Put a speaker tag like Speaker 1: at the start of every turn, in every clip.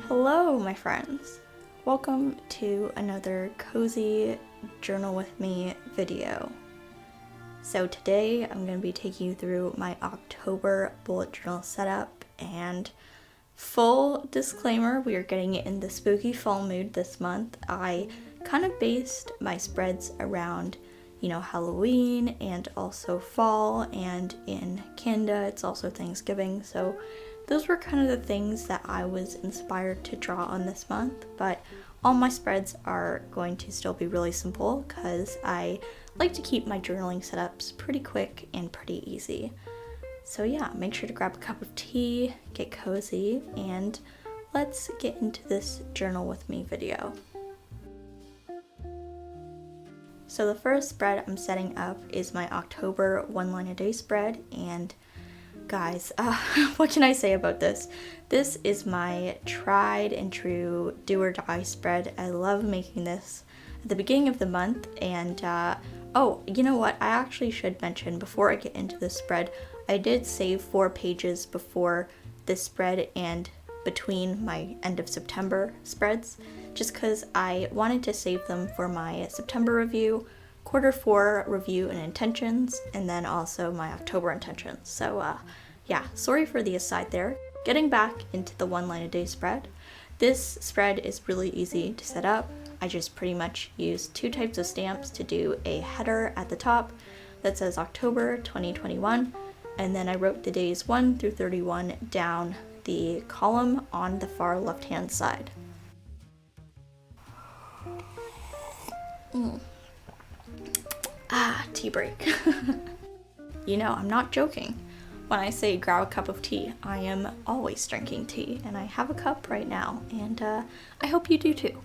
Speaker 1: Hello, my friends. Welcome to another cozy journal with me video. So today I'm going to be taking you through my October bullet journal setup, and full disclaimer, we are getting in the spooky fall mood this month. I kind of based my spreads around, Halloween and also fall, and in Canada it's also Thanksgiving, so those were kind of the things that I was inspired to draw on this month, but all my spreads are going to still be really simple because I like to keep my journaling setups pretty quick and pretty easy. So yeah, make sure to grab a cup of tea, get cozy, and let's get into this journal with me video. So the first spread I'm setting up is my October one line a day spread, and guys, what can I say about this? This is my tried and true do or die spread. I love making this at the beginning of the month, and oh, you know what? I actually should mention before I get into this spread, I did save 4 pages before this spread and between my end of September spreads, just because I wanted to save them for my September review, quarter 4 review and intentions, and then also my October intentions. So yeah, sorry for the aside there. Getting back into the one line a day spread. This spread is really easy to set up. I just pretty much use 2 types of stamps to do a header at the top that says October 2021, and then I wrote the days 1 through 31 down the column on the far left hand side. Tea break. I'm not joking. When I say grab a cup of tea, I am always drinking tea, and I have a cup right now, and I hope you do too.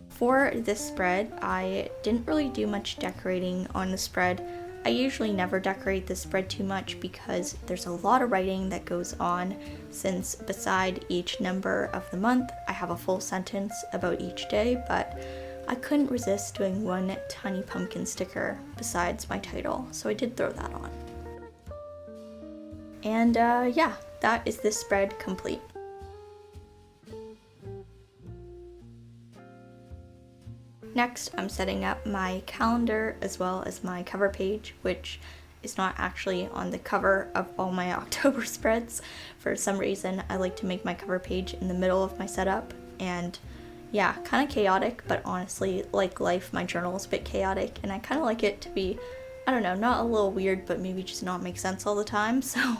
Speaker 1: For this spread, I didn't really do much decorating on the spread. I usually never decorate this spread too much because there's a lot of writing that goes on, since beside each number of the month, I have a full sentence about each day, but I couldn't resist doing one tiny pumpkin sticker besides my title, so I did throw that on. And yeah, that is this spread complete. Next, I'm setting up my calendar as well as my cover page, which is not actually on the cover of all my October spreads. For some reason, I like to make my cover page in the middle of my setup, and yeah, kind of chaotic, but honestly, like life, my journal is a bit chaotic, and I kind of like it to be, I don't know, not a little weird, but maybe just not make sense all the time, so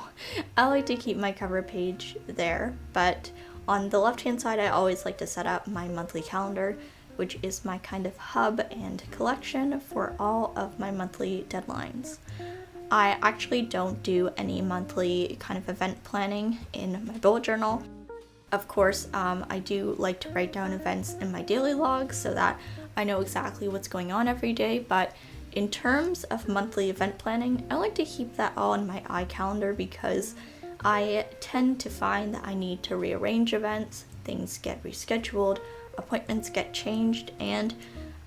Speaker 1: I like to keep my cover page there. But on the left-hand side, I always like to set up my monthly calendar, which is my kind of hub and collection for all of my monthly deadlines. I actually don't do any monthly kind of event planning in my bullet journal. Of course, I do like to write down events in my daily log so that I know exactly what's going on every day, but in terms of monthly event planning, I like to keep that all in my iCalendar because I tend to find that I need to rearrange events, things get rescheduled, appointments get changed, and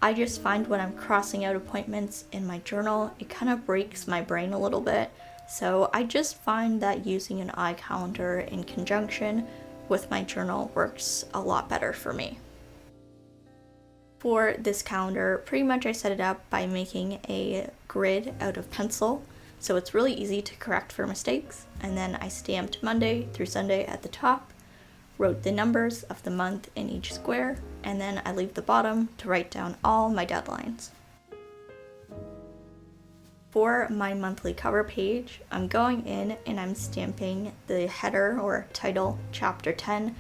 Speaker 1: I just find when I'm crossing out appointments in my journal, it kind of breaks my brain a little bit. So I just find that using an iCalendar in conjunction with my journal works a lot better for me. For this calendar, pretty much I set it up by making a grid out of pencil, so it's really easy to correct for mistakes, and then I stamped Monday through Sunday at the top, wrote the numbers of the month in each square, and then I leave the bottom to write down all my deadlines. For my monthly cover page, I'm going in and I'm stamping the header or title, chapter 10,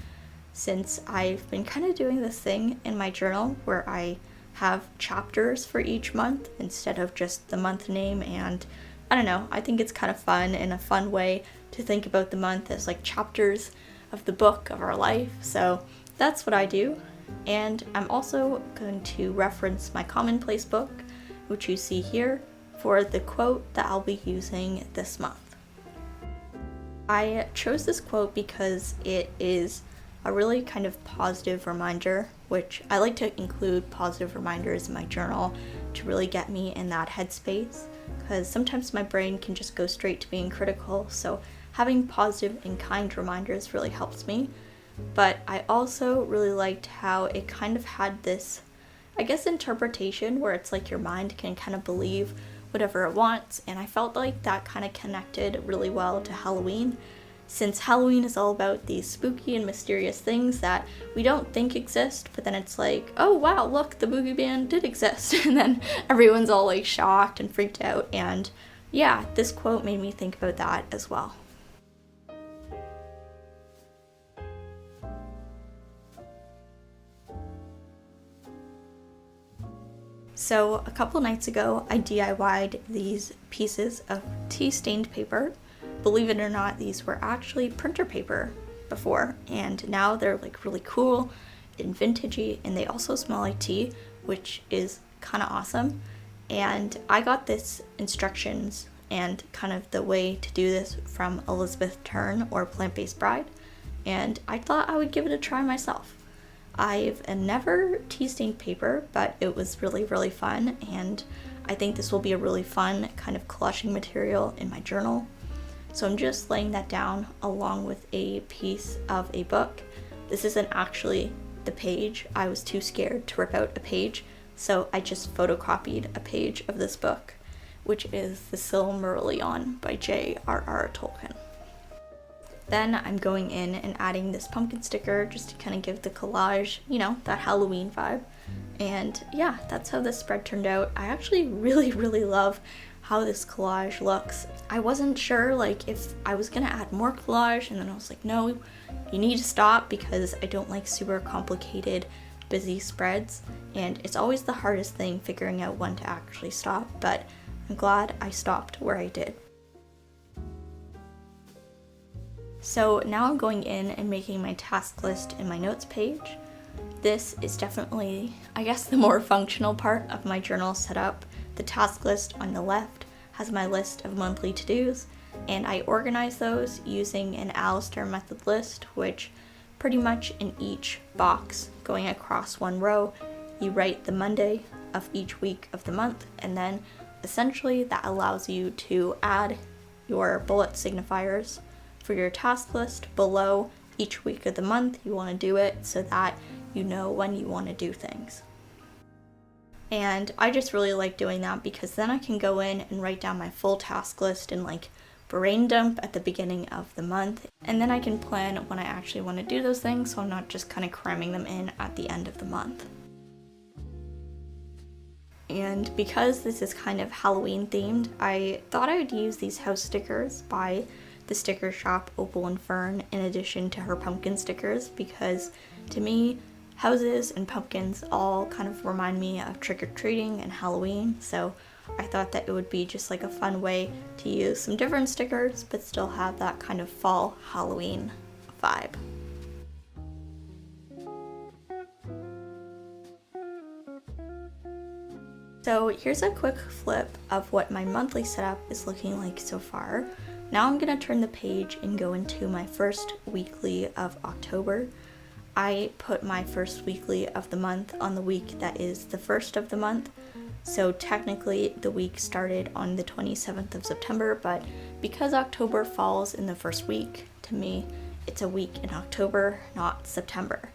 Speaker 1: since I've been kind of doing this thing in my journal where I have chapters for each month instead of just the month name, and I don't know, I think it's kind of fun and a fun way to think about the month as like chapters of the book of our life, so that's what I do. And I'm also going to reference my commonplace book, which you see here, for the quote that I'll be using this month. I chose this quote because it is a really kind of positive reminder, which I like to include positive reminders in my journal to really get me in that headspace, because sometimes my brain can just go straight to being critical, so having positive and kind reminders really helps me. but I also really liked how it kind of had this, I guess, interpretation where it's like your mind can kind of believe whatever it wants, and I felt like that kind of connected really well to Halloween, since Halloween is all about these spooky and mysterious things that we don't think exist, but then it's like, oh wow, look, the boogeyman did exist, and then everyone's all like shocked and freaked out, and yeah, this quote made me think about that as well. So a couple nights ago, I DIY'd these pieces of tea-stained paper. Believe it or not, these were actually printer paper before, and now they're like really cool and vintagey, and they also smell like tea, which is kind of awesome. And I got this instructions and kind of the way to do this from Elizabeth Turn, or Plant-Based Bride, and I thought I would give it a try myself. I've never tea-stained paper, but it was really, really fun, and I think this will be a really fun kind of collaging material in my journal. So I'm just laying that down along with a piece of a book. This isn't actually the page. I was too scared to rip out a page, so I just photocopied a page of this book, which is The Silmarillion by J.R.R. Tolkien. Then I'm going in and adding this pumpkin sticker just to kind of give the collage, you know, that Halloween vibe. And yeah, that's how this spread turned out. I actually really, really love how this collage looks. I wasn't sure like if I was gonna add more collage, and then I was like, no, you need to stop, because I don't like super complicated, busy spreads, and it's always the hardest thing figuring out when to actually stop, but I'm glad I stopped where I did. So now I'm going in and making my task list in my notes page. This is definitely, I guess, the more functional part of my journal setup. The task list on the left has my list of monthly to-dos, and I organize those using an Alistair method list, which pretty much in each box going across one row, you write the Monday of each week of the month, and then essentially that allows you to add your bullet signifiers for your task list below each week of the month you want to do it, so that you know when you want to do things. And I just really like doing that, because then I can go in and write down my full task list and like brain dump at the beginning of the month, and then I can plan when I actually want to do those things, so I'm not just kind of cramming them in at the end of the month. And because this is kind of Halloween themed, I thought I would use these house stickers by the sticker shop Opal and Fern in addition to her pumpkin stickers, because to me, houses and pumpkins all kind of remind me of trick-or-treating and Halloween, so I thought that it would be just like a fun way to use some different stickers but still have that kind of fall Halloween vibe. So here's a quick flip of what my monthly setup is looking like so far. Now I'm going to turn the page and go into my first weekly of October. I put my first weekly of the month on the week that is the first of the month. So technically the week started on the 27th of September, but because October falls in the first week, to me, it's a week in October, not September.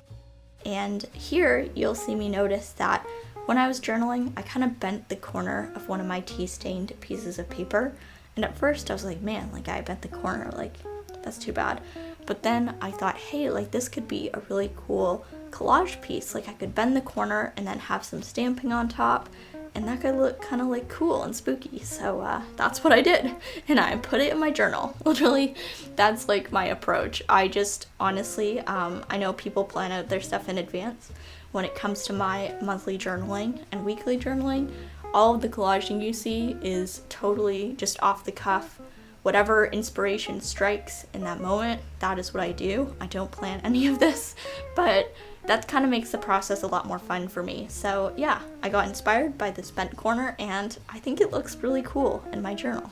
Speaker 1: And here you'll see me notice that when I was journaling, I kind of bent the corner of one of my tea-stained pieces of paper. And at first I was like, man, like I bent the corner, like that's too bad. But then I thought, hey, like this could be a really cool collage piece. Like I could bend the corner and then have some stamping on top, and that could look kind of like cool and spooky. So that's what I did, and I put it in my journal. Literally, that's like my approach. I just honestly, I know people plan out their stuff in advance. When it comes to my monthly journaling and weekly journaling, all of the collaging you see is totally just off the cuff. Whatever inspiration strikes in that moment, that is what I do. I don't plan any of this, but that kind of makes the process a lot more fun for me. So yeah, I got inspired by this bent corner, and I think it looks really cool in my journal.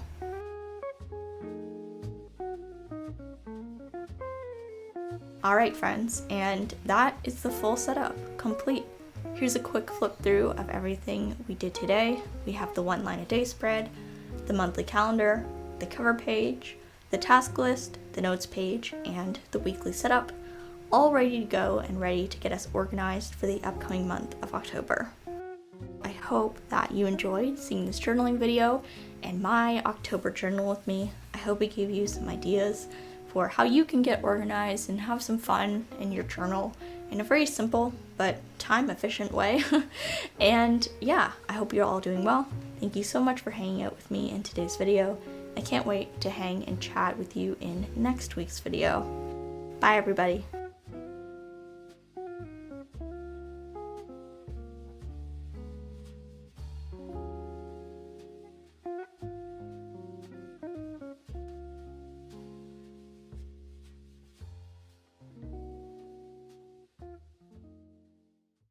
Speaker 1: Alright friends, and that is the full setup, complete. Here's a quick flip through of everything we did today. We have the one line a day spread, the monthly calendar, the cover page, the task list, the notes page, and the weekly setup, all ready to go and ready to get us organized for the upcoming month of October. I hope that you enjoyed seeing this journaling video and my October journal with me. I hope it gave you some ideas for how you can get organized and have some fun in your journal in a very simple but time efficient way. And yeah, I hope you're all doing well. Thank you so much for hanging out with me in today's video. I can't wait to hang and chat with you in next week's video. Bye everybody.